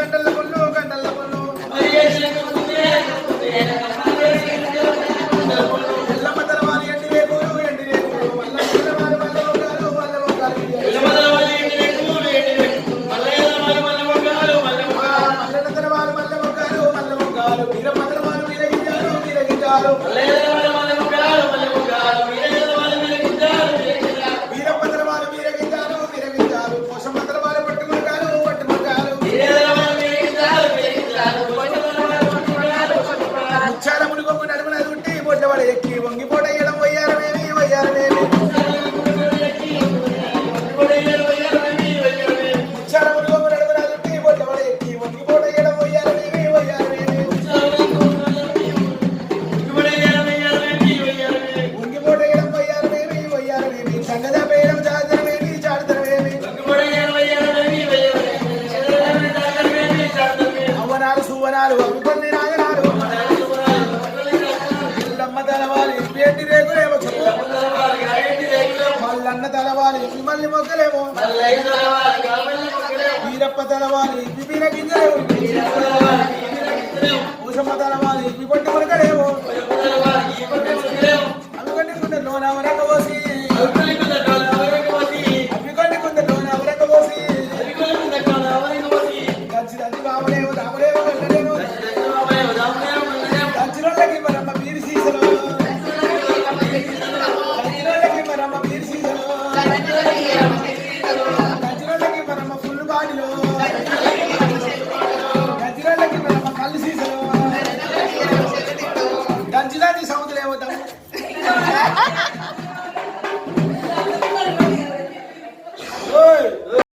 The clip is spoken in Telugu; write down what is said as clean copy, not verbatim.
గంటల కొల్లు గంటల కొల్లు ఎల్లమ్మ తలవారి ఎండి రేకులు మల్లమ్మ తలవారి మల్ల వంగాలు మల్లెల తలవారి మల్ల వంగాలు వీరమ్మ తలవారు వీరగించారు వీరమ్మ తలవారు వీరగించారు పోషమ్మ తలవారు పట్టుకుంటారు ముచ్చాల మునిగొంగు నడుమున దుట్టి బొడ్డవాడ ఎక్కి వంగిపోట ఇయడం వయ్యారమేమి ముచ్చాల మునిగొంగు నడుమున దుట్టి బొడ్డవాడ ఎక్కి వంగిపోట ఇయడం వయ్యారమేమి వంగిపోట ఇయడం వయ్యారమేమి సంగద పేయడం జాతరమేమి చాడతరమేమి అవనాలు సువనాలు అవి నాగనాలు ఎల్లమ్మ తలవాలి ఎండి రేగులేమో మల్లన్న తలవాలి మల్లి మొక్కలేమో వీరప్ప తలవాలి వీర గింజలేమో పూసమ్మ తలవాలి పొట్టి మొలకలేమో అవిగొండి కుందలోన వరకపోసి అవిగొండి కుందలోన వరకపోసి దంచి దంచి బాబులేమో దాములేమో వెళ్ళలేమో దంచినోళ్ళకి మరమ్మ పీరి సీసలో దంచినోళ్ళకి మరమ్మ పీరి సీసలో